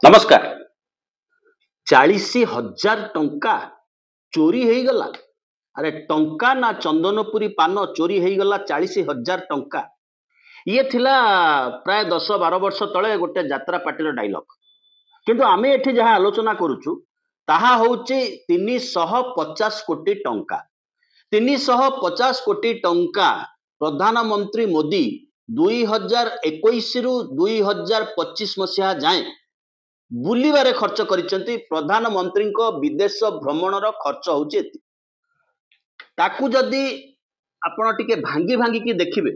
नमस्कार। 40,000 टंका चोरी हो गला। अरे टंका ना चंदनपुरी पान चोरी हो गला 40,000 टंका। ये थिला प्राय 10-12 वर्ष तले गोटे यात्रा पार्टी डायलॉग। किंतु आमे एठी जहाँ आलोचना करूचु ताहा होउची 350 कोटी टंका। 350 कोटी टंका प्रधानमंत्री मोदी 2021 रु 2025 मसीहा जाए बुलिबारे खर्च करिसेंती। प्रधानमंत्री को विदेश भ्रमणर खर्च होउची ताकू जदि आपण टिके भांगी भांगी की देखिबे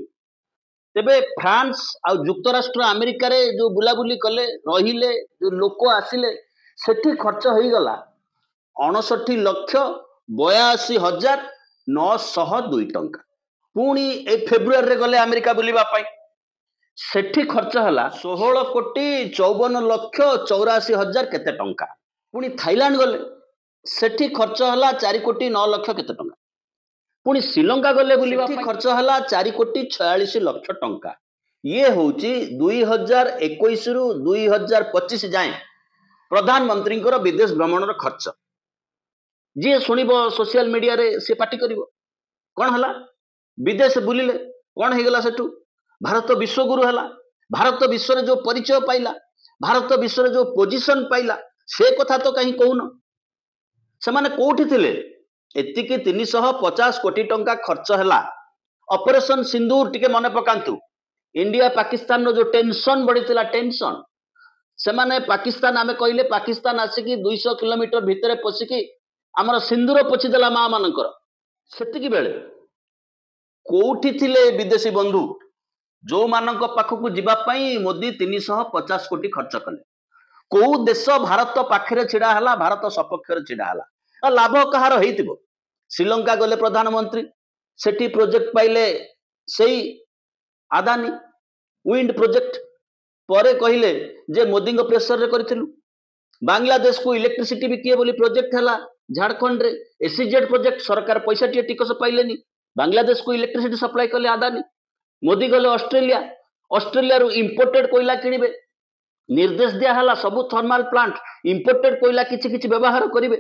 तेबे फ्रांस आ युक्तराष्ट्र अमेरिका रे जो बुलाबुली कले रहिले जो लोक आसिले सेठी खर्च होई गला 59,82,902 टंका। पुणी ए फेब्रुआरी रे गले अमेरिका बुलिबा पाई सेठी खर्च हला 16,54,84,000 केते टंका। पुणी थाईलैंड गले सेठी खर्च हला 4,09,00,000 केते टंका। पुणी श्रीलंका गले बुलिबा खर्च हला 4,46,00,000 टंका। ये होची 2021 रु 2025 जाए प्रधानमंत्री विदेश भ्रमण खर्च। जी सुनिबो सोशल मीडिया रे से पार्टी करिवो कौन हला विदेश बुलिले कौन हो गला सेठू भारत विश्वगुरु हला। भारत विश्व जो परिचय पाइला, भारत विश्व जो पोजिशन पाइला से कथा तो कहीं कहून। से माने कोठी थिले एतिकी 350 कोटी टंका खर्च हला। ऑपरेशन सिंदूर टिके मने पकांतु। इंडिया पाकिस्तान नो जो टेंशन बढ़िथिला टेंशन से माने पाकिस्तान आमे कहले पाकिस्तान आसिकी 200 किलोमीटर भितरे पसिकी हमर सिंदूर पोछिदेला मां मानकर सेतिकी बेले कोठी थिले विदेशी बंधु जो मानक पाखकु जिबा पई मोदी 350 कोटी खर्च कले। को देश भारत पाखरे छिड़ा हला, भारत सपक्षरे छिड़ा हला। लाभ कहार हेतिबो। श्रीलंका गले प्रधानमंत्री सेठी प्रोजेक्ट पाइले सेई आदानी विंड प्रोजेक्ट परे कहिले जे मोदी को प्रेशर रे करथिलु। बांग्लादेश को इलेक्ट्रिसिटी भी किए बोली प्रोजेक्ट हला। झारखंड रे एसईजेड प्रोजेक्ट सरकार पैसा टिए टिकस पाइलेनी। बांग्लादेश को इलेक्ट्रिसिटी सप्लाई कले आदानी। मोदी गले ऑस्ट्रेलिया, ऑस्ट्रेलिया रु इंपोर्टेड कोयला किनिबे निर्देश दिया हला। सबु थर्मल प्लांट इंपोर्टेड कोयला किछि किछि व्यवहार करिवे।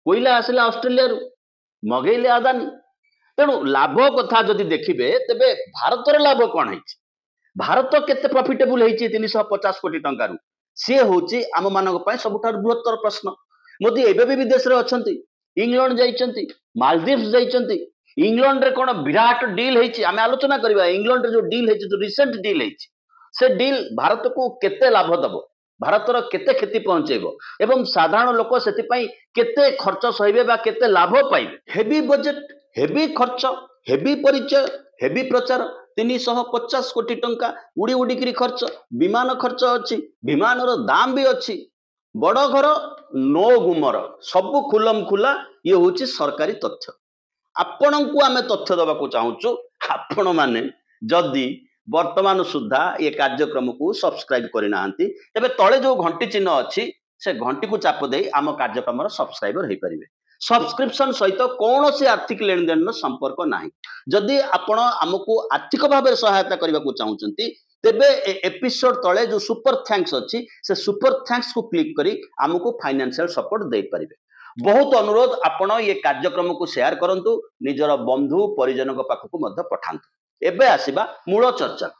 कोयला आसिला ऑस्ट्रेलिया रु मगेइले आदानी। तेणु लाभ कथा जदि देखिबे तेबे भारतर लाभ कोन हैछि, भारत केते प्रॉफिटेबल हैछि 350 कोटी टंका रु से होछि आम मानक पय सबुठार बृहत्तर प्रश्न। मोदी एबे भी विदेश रे अछंती, इंग्लैंड जाइछंती, मालदीव्स जाइछंती। इंग्लैंड रे कोन विराट डील हैछि आमे आलोचना करबा। इंग्लैंड रे जो डील हैछि जो रिसेंट डील हैछि से डील भारत को केते लाभ दबो, भारतर केते क्षति पहुंचेबो एवं साधारण लोक सेति पई केते खर्च सहिबे बा केते लाभ पाइबे। हेवी बजेट, हेवी खर्च, हेवी परिचय, हेवी प्रचार 350 कोटी टंका उड़ी उड़ी करी खर्च। विमान खर्च अछि, विमान रो दाम भी अछि। बड़ घर नो गुमर सबु खुलम खुला ये होछि सरकारी तथ्य। आपणको आमे तथ्य दबा को चाहूचु। आपण माने जदि वर्तमान सुद्धा ये कार्यक्रम को सब्सक्राइब करि नाहंती तबे तळे जो घंटी चिन्ह अछि से घंटी को चाप देई आम कार्यक्रम सब्सक्राइबर हे परिबे। सब्सक्रिप्शन सहित कौन से आर्थिक लेन देन संपर्क नाही। जदि आपण हमको आर्थिक भाव सहायता करबा को चाहूचंती तेबे एपिसोड तळे जो सुपर थैंक्स अछि से सुपर थैंक्स को क्लिक करी हमको फाइनेंशियल सपोर्ट दे परिबे। बहुत अनुरोध आपण ये कार्यक्रम को शेयर करंतु, निजर बंधु परिजन को पाखकु मध्य पठांतु। एबे आसीबा मूल चर्चा।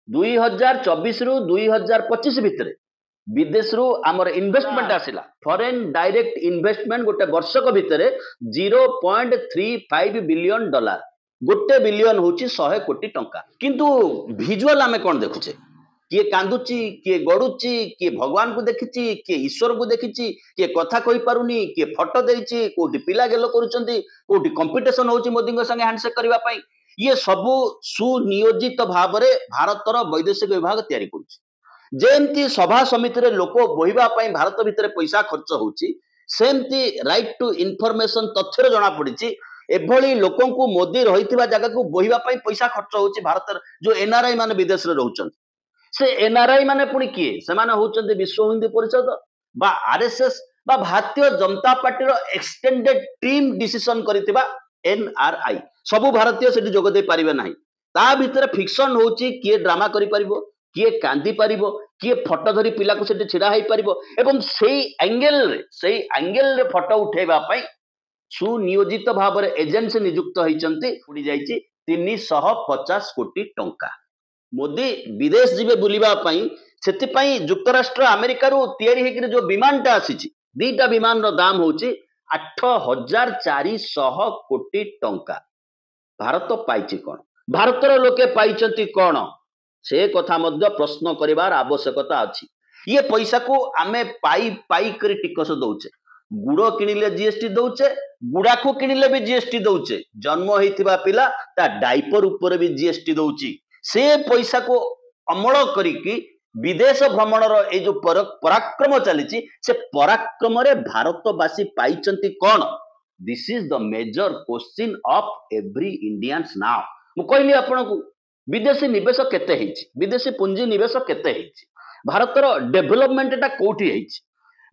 2024 रु 2025 भितरे विदेश रु हमर इन्वेस्टमेंट आसिला। फॉरेन डायरेक्ट इन्वेस्टमेंट गोटे वर्षक भितरे 0.35 बिलियन डॉलर। गोटे बिलियन होची 100 कोटी टंका। किंतु विजुअल आमे कोन देखुचे, किए कांदुची, किए गड़ुची, किए भगवान को देखिची, किए ईश्वर को देखिची, किए कथा कहि पारुनी, किए फोटो देइची, कोठी पिला गेलो करूचंती, कोठी कंपटीशन होची मोदी संगे हैंडशेक करबा पई। ये सबु सुनियोजित भावरे भारतर वैदेशिक विभाग तैयारी करूची। जेमती सभा समिति रे लोक बहिबा पई भारत भितरे पैसा खर्च होची सेमती राइट टू इन्फॉर्मेशन तथ्यर जना पड़िची एभली लोकन को मोदी रहितबा जगह को बहिबा पई पैसा खर्च होची। भारत जो एनआरआई माने विदेश रे रहउचन से एनआरआई माने पुणी किए से माने होचंती विश्व हिंदी परिषद बा आरएसएस बा भारतीय जनता पार्टी रो एक्सटेंडेड टीम डिसीजन करितबा एनआरआई सबु भारतीय सेठी जोग दे पारिबे नाही। ता भितरे फिक्शन होची किए ड्रामा करि परिबो, किए कांदी पारिबो किए फोटो धरी पिला को सेठी छिड़ा हेई पारिबो एवं सेई एंगल रे फोटो उठेबा पई सुनियोजित भाव में एजेंसी नियुक्त होती उड़ी जाइए 350 कोटी टंका मोदी विदेश जीवे बुलिबा पई सेतिपई युक्तराष्ट्र अमेरिका रो तैयारी हेकि जो विमानटा आसी दीटा विमान रो दाम होची 8400 कोटी टंका भारत पाइछि कोन भारतर लोके पाइचंती कोन से कथा मध्य प्रश्न करिवार आवश्यकता अछि ये पैसा को आमे पाई पाई करी टिकस दउचे गुड़ किणिले जीएसटी दउचे गुड़ा को किणिले भी जीएसटी दउचे जन्म होइथिबा पिला ता डाइपर ऊपर भी जीएसटी दउची से पैसा को अमल करिकी विदेश भ्रमण ए जो पराक्रम चली से पराक्रम रे भारतवासी पाइचंती कौन this is the major question of every Indians now मु कहली आपण को विदेशी निवेश केते हेछि विदेशी पुंजी निवेश केते हेछि भारतर डेवलपमेंट टा कोठी हेछि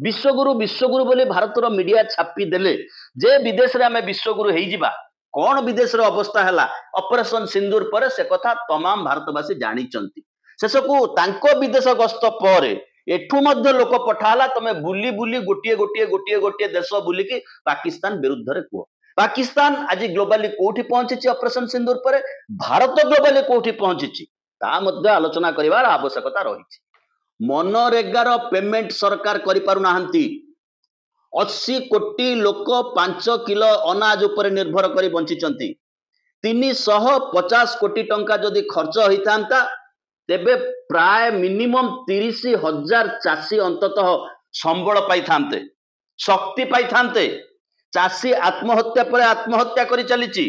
विश्वगुरु बोली भारतर मीडिया छापी देले जे विदेश रे आमे विश्वगुरु हेइ जिबा कौन विदेश रे अवस्था हैला ऑपरेशन सिंदूर पर से कथा तमाम भारतवासी जानी चंती शेषकू तांको विदेश गस्त पर एठू मध्य लोक पठाला तमे बुली बुली गोटे देश बुलिकी पाकिस्तान विरुद्ध रे कुह पाकिस्तान आज ग्लोबाली कोठी पहुंची ऑपरेशन सिंदूर पर भारत ग्लोबाली कोठी पहुंची ता मध्य आलोचना करिवार आवश्यकता रही मनरेगार पेमेंट सरकार करि पारु नाहंती 80 कोटी लोक 5 किलो अनाज उपर निर्भर करी बंचिचंती 350 कोटी टंका जदि खर्च होइतांता तेबे प्राय मिनिमम 30,000 चाषी अंततः संबल पाइथांते शक्ति पाइथांते चाषी आत्महत्या पर आत्महत्या करी चलीची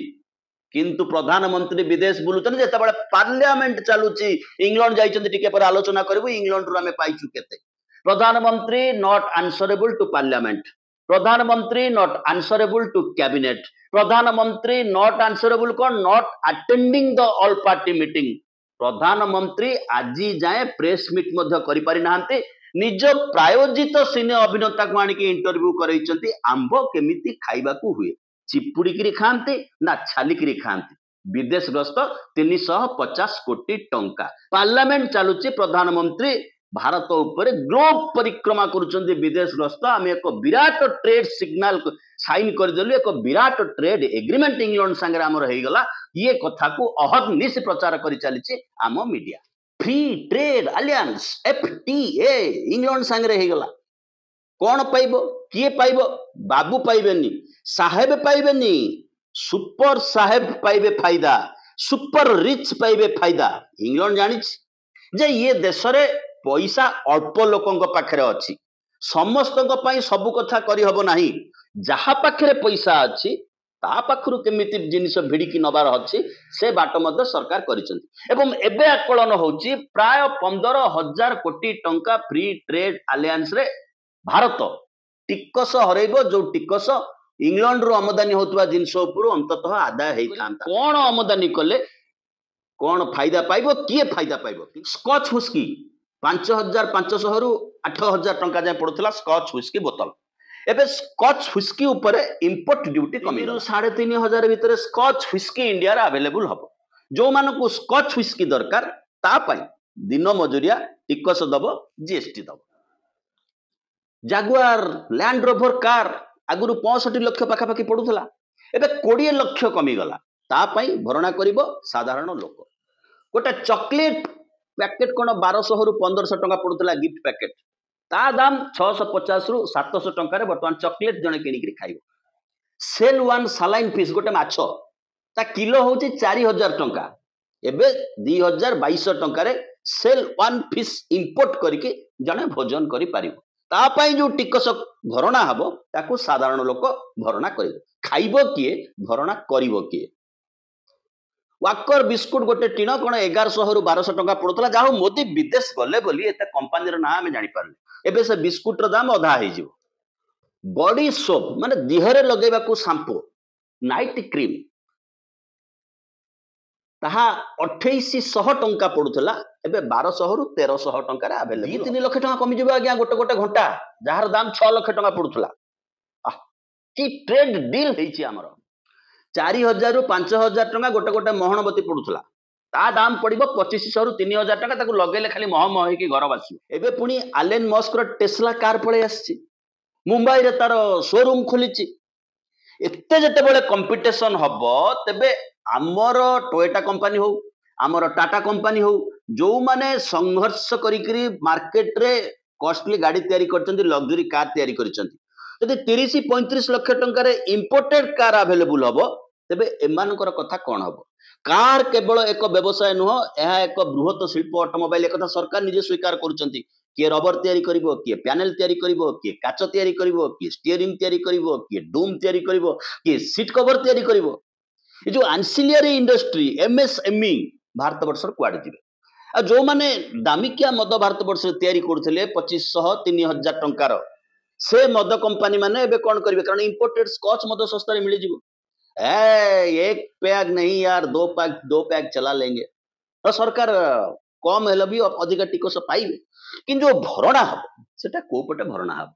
किंतु प्रधानमंत्री विदेश बुलुचन जेतेबेले पार्लियामेंट चालुची इंग्लैंड जाइचंती टिके पर आलोचना करबो इंग्लैंड रु हमें पाइचु केते प्रधानमंत्री नॉट आंसरेबल टू पार्लियामेंट प्रधानमंत्री नॉट आंसरेबल टू कैबिनेट प्रधानमंत्री नॉट आंसरेबल को not attending the all party meeting प्रधानमंत्री आज जाए प्रेस मीट मध्य करि पारि नाहंते निज प्रायोजित सिने अभिनेता को आनिके इंटरव्यू करैचंती आंब केमिति खाइबा को हुए चिपुड़ी खाते ना छालिकी खाते विदेश ग्रस्त 350 कोटी टंका पार्लियामेंट चलुची प्रधानमंत्री भारत उपर ग्लोब परिक्रमा करुचंती विदेश ग्रस्त आम एक विराट ट्रेड सिग्नल साइन करदेलु एक विराट ट्रेड एग्रीमेंट इंग्लैंड संगे आमर होईगला ये कथा को अहर्निश प्रचार कर चली आम media free trade alliance FTA England संगे होईगला कौन पाइब किए पाइब बाबू पाइबेनी साहेब पाइबेनी सुपर साहेब पाइबे फायदा सुपर रिच पाइबे फायदा इंग्लैंड जानी जे ये देश रे पैसा अल्प लोकंक पाखरे अछि समस्तक पई सब कथा करि हबो नाही जहा पाखरे पैसा अछि ता पाखरु केमिति जिनिस भिडिकी नबार अछि से बाट मध्य सरकार करिसंती एवं एबे आकलन होची प्राय 15,000 कोटी टंका फ्री ट्रेड अलायंस रे भारत टिकस हरैबो जो टिकस इंग्लैंड रो आमदानी होतबा जिनिस उपर अंततः आदाय हेई थांता कोन आमदानी कले कोन फायदा पाइबो किए फायदा पाइबो स्कॉच हुस्की 5,500 रु 8,000 टंका जाए पड़ुला स्कॉच हुस्की बोतल एबे स्कॉच हुस्की ऊपर इंपोर्ट ड्यूटी कमी 3,500 भितर स्कॉच हुस्की इंडिया रे अवेलेबल हबो जो मानको स्कॉच हुस्की दरकार ता पई दिन मजुरिया टिकस दबो जीएसटी दबो जागुआर लैंड रोवर कार आगुरु 65 लाख पाखापाखि पड़ुला एबे 20 लाख कमी गला ता पई भरणा करिवो साधारण लोक गोटे चॉकलेट पैकेट कोन 1200 रु 1500 टंका पड़ुला गिफ्ट पैकेट ता दाम 650 रु 700 टंका रे वर्तमान चॉकलेट जने किनिकरी खाइबो सेल वन सालाइन फिश गोटे माछो ता किलो होची 4000 टंका एबे 2022 टंका रे सेल वन फिश इंपोर्ट करके जने भोजन करि पारिबो ता पई जो टिकस भरणा हबो ताकू साधारण लोक भरणा करिवो खाइबो किए भरणा करिवो किए वाकर बिस्कुट गोटे टीण कौन 1100 रु 1200 टंका पड़ुला जहाँ मोदी विदेश गले बोली एत कंपानी ना आम जापारे एबे से बिस्कुट दाम अधा हो बॉडी सोप माने देहरे लगेबा को शैम्पू नाइट क्रीम ताहा 2800 टंका पड़ुला एबे 1200 रु 1300 टंका रे अवेलेबल 2-3 लाख टंका कमी जबो आज्ञा गोटे गोटे घंटा जार दाम 6 लाख टंका पड़ुला कि ट्रेड डील हेछि हमर 4,000 रु 5,000 टंका गोटे गोटे मोहनबती पड़ुला ତା ଦାମ ପଡିବ 2500 ରୁ 3000 ଟଙ୍କା। ତାକୁ ଲଗେଇଲେ ଖାଲି ମହମହ ହେଇକି ଘର ବାସିବ। ଏବେ ପୁଣି ଆଲେନ ମସ୍କର ଟେସ୍ଲା କାର ପଳେଇ ଆସିଛି, ମୁମ୍ବାଇରେ ତାର ଶୋରୁମ ଖୋଲିଛି। ଏତେ ଯେତେବେଳେ କମ୍ପିଟିସନ ହବ, ତେବେ ଆମର ଟୋୟୋଟା କମ୍ପାନୀ ହଉ, ଆମର ଟାଟା କମ୍ପାନୀ ହଉ, ଯୋଉମାନେ ସଂଘର୍ଷ କରିକିରି ମାର୍କେଟରେ କଷ୍ଟଲି ଗାଡି ତିଆରି କରିଛନ୍ତି, ଲକ୍ସରୀ କାର ତିଆରି କରିଛନ୍ତି, ଯଦି 30-35 ଲକ୍ଷ ଟଙ୍କାରେ ଇମ୍ପୋର୍ଟେଡ କାର ଆଭେଲେବୁଲ ହବ, ତେବେ ଏମାନଙ୍କର କଥା କଣ ହବ? କାର କେବଳ ଏକ ବ୍ୟବସାୟ ନୁହଁ, ଏହା ଏକ ବୃହତ ଶିଳ୍ପ ଅଟୋମୋବାଇଲ। ଏକଥା ସରକାର ନିଜେ ସ୍ୱୀକାର କରୁଛନ୍ତି। କିଏ ରବର ତିଆରି କରିବ, କିଏ ପ୍ୟାନେଲ ତିଆରି କରିବ, କିଏ କାଚ ତିଆରି କରିବ, କିଏ ଷ୍ଟିୟରିଂ ତିଆରି କରିବ, କିଏ ଡୁମ୍ ତିଆରି କରିବ, କିଏ ସିଟ୍ କଭର ତିଆରି କରିବ। ଏ ଯୋଉ ଆନସିଲିଆରୀ ଇଣ୍ଡଷ୍ଟ୍ରି MSME ଭାରତ ବର୍ଷର କୁଆଡେ ଯିବେ? ଆଉ ଯୋଉମାନେ ଦାମିକିଆ ମଦ ଭାରତ ବର୍ଷରେ ତିଆରି କରୁଥିଲେ 2500-3000 ଟଙ୍କାର, ସେ ମଦ କମ୍ପାନୀ ମାନେ ଏବେ କଣ କରିବେ? କାରଣ ଇମ୍ପୋର୍ଟେଡ ସ୍କଚ ମଦ ଶସ୍ତାରେ ମିଳିଯିବ। एक पैक नहीं यार, दो पैक चला लेंगे। तो सरकार कम हेले भी अधिक टिकस पाइबे। किंतु जो भरणा हम सेटा को पटे भरणा हम?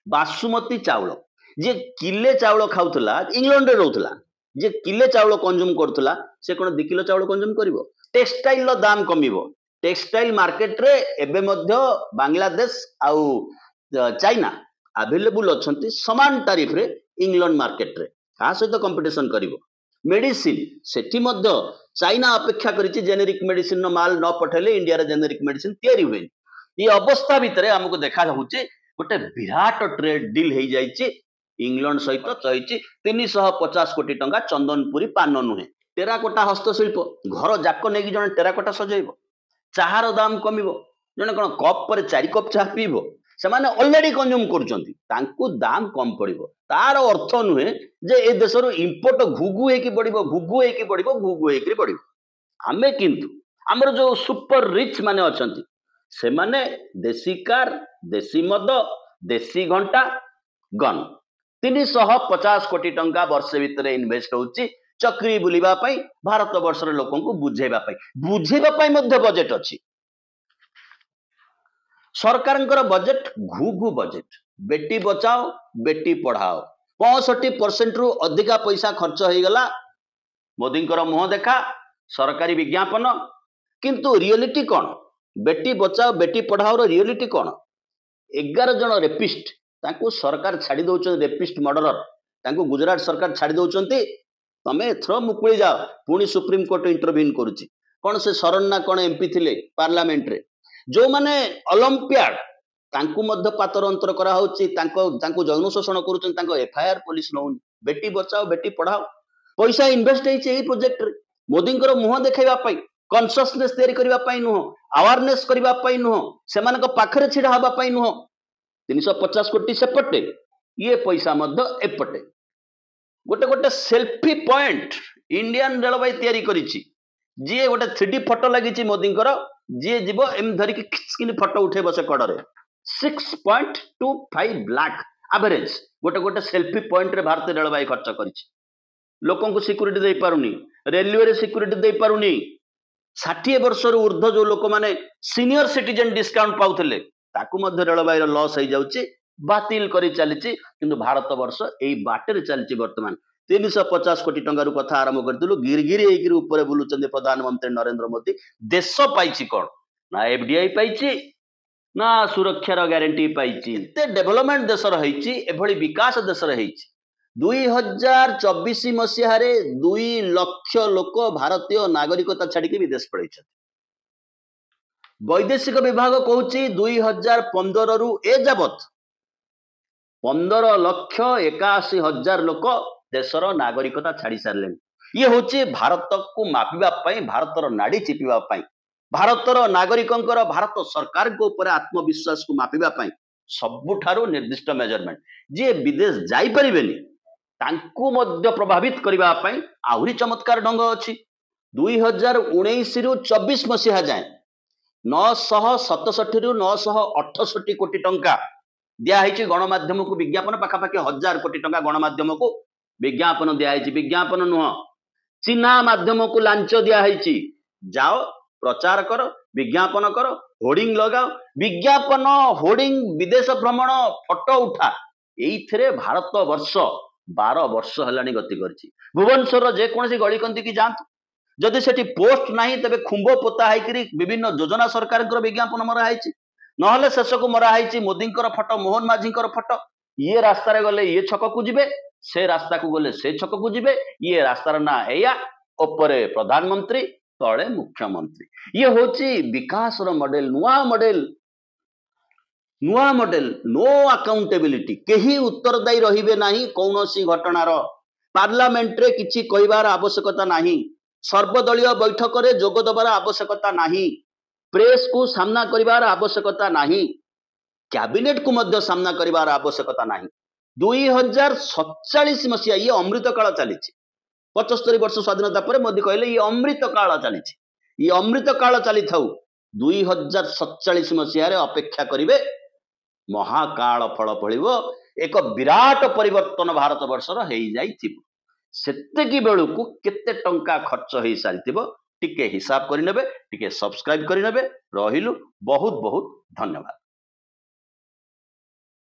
बासुमती चाउल जे किले चाउल खाउथला, इंग्लैंड रे रहउथला, जे किले चाउल कंज्यूम करथला, से कोन 2 किलो चाउल कंज्यूम करिवो? टेक्सटाइल रो दाम कमिवो। टेक्सटाइल मार्केट रे एबे मध्य बांग्लादेश आउ चाइना अवेलेबल अछंती समान तारीफ रे इंग्लैंड मार्केट रे। का सहित कंपटीशन करिवो? मेडिसिन सेठी मध्य चाइना अपेक्षा करिछि जेनेरिक मेडिसिन नो माल न पठेले इंडिया रे जेनेरिक मेडिसिन तयारी हुए। ये अवस्था भितरे हमको देखा जाउछि गोटे विराट ट्रेड डील हेइ जाइछि इंग्लैंड सहित। चहिछि 350 कोटी टंका चंदनपुरी पान नुहे, टेराकोटा हस्तशिल्प। घर जाक नेकी जने टेराकोटा सजैबो, चाहार दाम कमिवो। जने कोन कप पर 4 कप चाह पीबो, सेमाने ऑलरेडी कंज्यूम करूचंती, तांकु दाम कम पड़िबो। तार अर्थ नुहे जे ए देशरो इंपोर्ट घुगु हेकी बढ़िबो, घुगु हेकी बढ़िबो, घुगु हेकी बढ़िबो। आमे किंतु हमर जो सुपर रिच माने अछंती, सेमाने देसी कार, देसी मद, देसी घंटा, गन 350 कोटी टंका वर्ष भितरे इन्वेस्ट होउची चक्री बुलिबा पई, भारत वर्षर लोकंकु बुझेबा पई। बुझेबा पई मध्ये बजेट अछि। सरकारंकर बजेट घुघु बजेट। बेटी बचाओ बेटी पढ़ाओ 65% रु अधिका पैसा खर्च हो गला मोदींकर मुह देखा सरकारी विज्ञापन। किंतु रियलिटी कौन? बेटी बचाओ बेटी पढ़ाओ रो रियलिटी कौन? 11 जन रेपिस्ट तांको सरकार छाड़ी दउछन, रेपिस्ट मर्डरर तांको गुजरात सरकार छाड़ी दउछंती, तमे एथरो मुकुଳି जाओ। पुणी सुप्रीम कोर्ट इंटरव्यून करूची। कौन से शरण ना कौन एमपी थिले पार्लियामेंट रे, जो माने ओलंपियाड तांकु मध्य पातर अंतर करा होची, तांको जौन शोषण करूछन, तांको एफआईआर पुलिस नउनी। बेटी बचाओ बेटी पढ़ाओ पैसा इन्वेस्ट हेइचे एई प्रोजेक्ट रे। मोदींकर मुह देखाइबा पई, कॉन्शियसनेस तयारी करिबा पई नुह, अवेयरनेस करिबा पई नुह, सेमानक पाखरे छिडा हबा पई नुह। 350 कोटी सेपटे, ये पैसा मध्य एपटे। गोटे गोटे सेल्फी पॉइंट इंडियन रेलवे तयारी करिछि, जी गोटे 3D फोटो लगी मोदींकर, जी जीव एम धरिकी खिचकिनी फोटो उठेब से कड़े 6.25 लाख एवरेज गोटे गोटे सेल्फी पॉइंट रे भारतीय रेलवे खर्च करिछि। लोकन को सिक्योरिटी दे पारुनी, रेलवे रे सिक्योरिटी दे पारुनी। 60 वर्ष रु ऊर्ध्व जो लोक माने सीनियर सिटीजन डिस्काउंट पाउथले, ताकू मध्य रेलवे रो लॉस हो जाउछि, बातिल करी चलिछि। किंतु भारत वर्ष एई बाटे चलिछि। वर्तमान 350 कोटी टंका रु कथा आरंभ करथिलु, गिरगिरी एकिरि ऊपर बुलुचंदे प्रधानमंत्री नरेंद्र मोदी। देश पाइछि कोन? ना एफडीआई पाइछि, ना सुरक्षार ग्यारंटी पाइछि। एते डेवलपमेंट देशर हेइछि, एभଳି विकास देशर हेइछि। 2024 मसीहारे 2 लाख लोक भारतीय नागरिकता छाड़ी विदेश पड़ैछथि। वैदेशिक विभाग कहूछि 2015 रु ए जबत 15,81,000 लोक देशर नागरिकता छाड़ी सारले। ये होछि भारत को मापिबा पई, भारतर नाड़ी चिपिबा पई, भारतर नागरिकंकर भारत सरकार को ऊपर आत्मविश्वास को मापिबा पई सबुठारो निर्दिष्ट मेजरमेंट। जे विदेश जाई परिबेनी तांकु मध्य प्रभावित करिबा पई आहुरी चमत्कार ढंग अछि। 2019 रु 24 मसीहा जाए 967 रु 968 कोटी टंका दिया है गणमाध्यम को विज्ञापन, पाखापाखि 1000 कोटी टंका गणमाध्यम को विज्ञापन दिया है। विज्ञापन नुह, चिन्हा माध्यम को लांच दिया है। जाओ प्रचार कर, विज्ञापन कर, होर्डिंग लगाओ, विज्ञापन होर्डिंग, विदेश भ्रमण, फोटो उठा, एइथिरे भारत वर्ष 12 वर्ष हेलानी गति करछि। भुवनेश्वर जेकोसी गलिकंदी की जातु, जदि सेठी पोस्ट नाही तबे खुंबो पोता हाइकरी विभिन्न योजना सरकारଙ୍କର विज्ञापन मरा हाइची नहले शेषक मरा हाइची मोदीଙ୍କର फटो मोहन माझीଙ୍କର फटो ये रास्ता रे गले ये छक को जिबे से रास्ता को गले से छक को जिबे ये रास्तार ना एया ओपरे प्रधानमंत्री तळे मुख्यमंत्री ये होची विकास रो मॉडल नुआ मॉडल नो अकाउंटेबिलिटी केही उत्तरदायी रहिबे नाही कौनसी घटनार पार्लियामेंट रे किछि कहिबार आवश्यकता नाही सर्वदलीय बैठक रे जोग दबार आवश्यकता नाही प्रेस को सामना करिवार आवश्यकता नाही कैबिनेट को मध्य सामना करिवार आवश्यकता नाही 2047 मसिया ये अमृत काल चली 75 वर्ष स्वाधीनता पर मोदी कहले ये अमृत काल चली ये अमृत काल चली थाउ 2047 मसिया रे अपेक्षा करिवे महाकाल फल फलिबो एक विराट परिवर्तन भारत वर्षर हेई जाइथिबो सेतेकी बेलू केते टंका खर्च हो सारी टिके हिसाब करने टिके सब्सक्राइब करने रहिलु बहुत बहुत धन्यवाद।